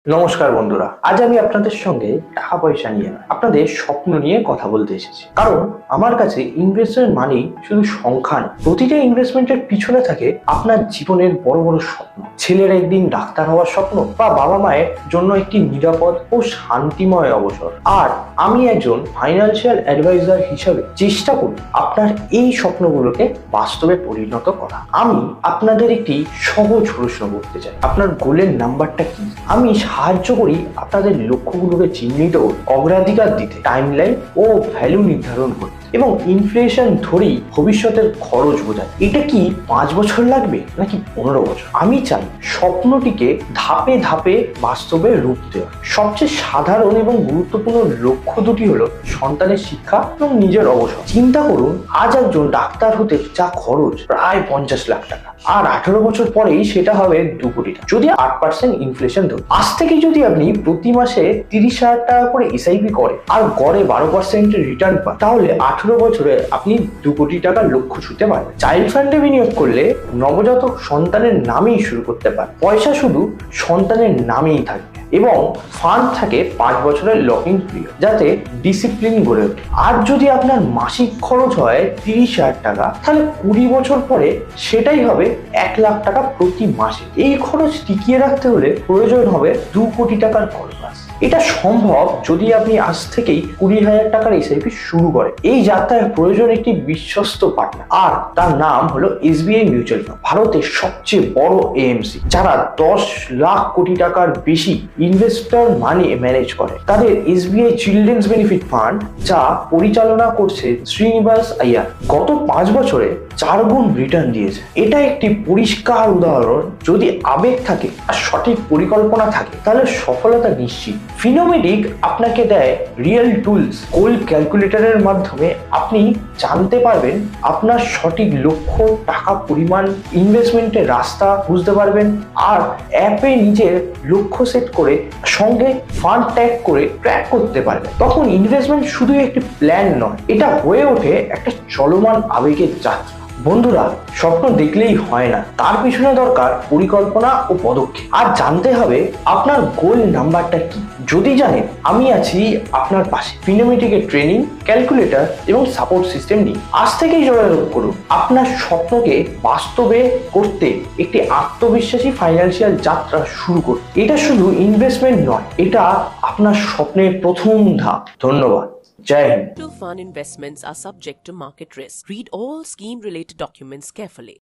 নমস্কার বন্ধুরা, আজ আমি আপনাদের সঙ্গে টাকা পয়সা নিয়ে আপনাদের স্বপ্ন নিয়ে কথা বলতে এসেছি। কারণ আমার কাছে ইনভেস্টমেন্ট মানেই শুধু সংখ্যা নয়, প্রতিটা ইনভেস্টমেন্টের পিছনে থাকে আপনার জীবনের বড় বড় স্বপ্ন। ছেলের একদিন ডাক্তার হওয়ার স্বপ্ন, বা বাবা মায়ের জন্য একটি নিরাপদ ও শান্তিময় অবসর। আর আমি একজন ফাইন্যান্সিয়াল অ্যাডভাইজার হিসাবে চেষ্টা করি আপনার এই স্বপ্নগুলোকে বাস্তবে পরিণত করা। আমি আপনাদের একটি সহজ প্রশ্ন করতে চাই, আপনার গোলের নাম্বারটা কি? আমি সাহায্য করি আপনাদের লক্ষ্যগুলোকে চিহ্নিত করে, অগ্রাধিকার দিতে, টাইমলাইন ও ভ্যালু নির্ধারণ করতে, এবং ইনফ্লেশন ধরেই ভবিষ্যতের খরচ বোঝায়। এটা কি 5 বছর লাগবে নাকি 15 বছর? আমি চাই স্বপ্নটিকে ধাপে ধাপে বাস্তবে রূপ দেওয়া। সবচেয়ে সাধারণ এবং গুরুত্বপূর্ণ লক্ষ্য দুটি হলো সন্তানের শিক্ষা এবং নিজের অবসর। চিন্তা করুন, আজ একজন ডাক্তার হতে যা খরচ প্রায় 50 লাখ টাকা, আর 18 বছর পরেই সেটা হবে 2 কোটি টাকা, যদি 8% ইনফ্লেশন ধরে। আজ থেকে যদি আপনি প্রতি মাসে 30,000 টাকা করে এসআইপি করেন আর গড়ে 12% রিটার্ন পান, তাহলে 18 বছরে আপনি 2 কোটি টাকার লক্ষ্য ছুঁতে পারবেন। চাইল্ড ফান্ডে বিনিয়োগ করলে নবজাতক সন্তানের নামেই শুরু করতে পারেন। পয়সা শুধু সন্তানের নামেই থাকবে এবং ফান্ড থাকে 5 বছরের লকিং পিরিয়ড, যাতে ডিসিপ্লিন গড়ে ওঠে। আর যদি আপনার মাসিক খরচ হয় 30,000 টাকা, তাহলে 20 বছর পরে সেটাই হবে 1 লাখ টাকা প্রতি মাসে। এই খরচ টিকিয়ে রাখতে হলে প্রয়োজন হবে 2 কোটি টাকার খরচ। এটা সম্ভব যদি আপনি আজ থেকেই 20,000 টাকার এসআইপি শুরু করেন। এই যাত্রায় প্রয়োজন একটি বিশ্বস্ত পার্টনার, আর তার নাম হলো এসবিআই মিউচুয়াল ফান্ড, ভারতের সবচেয়ে বড় এএমসি, যারা 10 লাখ কোটি টাকার বেশি ইনভেস্টর মানি ম্যানেজ করে। তাদের এসবিআই চিলড্রেন্স বেনিফিট ফান্ড, যা পরিচালনা করছে শ্রীনিবাস আইয়ার, গত 5 বছরে 4 গুণ রিটার্ন দিয়েছে। এটা একটি পরিষ্কার উদাহরণ, যদি আবেগ থাকে আর সঠিক পরিকল্পনা থাকে, তাহলে সফলতা নিশ্চিত। ফিনোমেডিক আপনাকে দেয় রিয়েল টুলস। গোল ক্যালকুলেটরের মাধ্যমে আপনি জানতে পারবেন আপনার সঠিক লক্ষ্য, টাকা পরিমাণ, ইনভেস্টমেন্টের রাস্তা বুঝতে পারবেন, আর অ্যাপে নিজের লক্ষ্য সেট করে সঙ্গে ফান্ড ট্যাগ করে ট্র্যাক করতে পারবেন। তখন ইনভেস্টমেন্ট শুধু একটি প্ল্যান নয়, এটা হয়ে ওঠে একটা চলমান আবেগের যাত্রা। বন্ধুরা, স্বপ্ন দেখলেই হয় না, তার পিছনে দরকার পরিকল্পনা ও পদক্ষেপ। আর জানতে হবে আপনার গোল নাম্বারটা কি। যদি জানেন, আমি আছি আপনার পাশে। ফিনোমেটিকের ট্রেনিং, ক্যালকুলেটর এবং সাপোর্ট সিস্টেম নিয়ে আজ থেকেই যোগাযোগ করুন। আপনার স্বপ্নকে বাস্তবে করতে একটি আত্মবিশ্বাসী ফাইন্যান্সিয়াল যাত্রা শুরু করুন। এটা শুধু ইনভেস্টমেন্ট নয়, এটা আপনার স্বপ্নের প্রথম ধাপ। ধন্যবাদ। জয় Hind. Mutual fund investments are subject to market risk. Read all scheme-related documents carefully.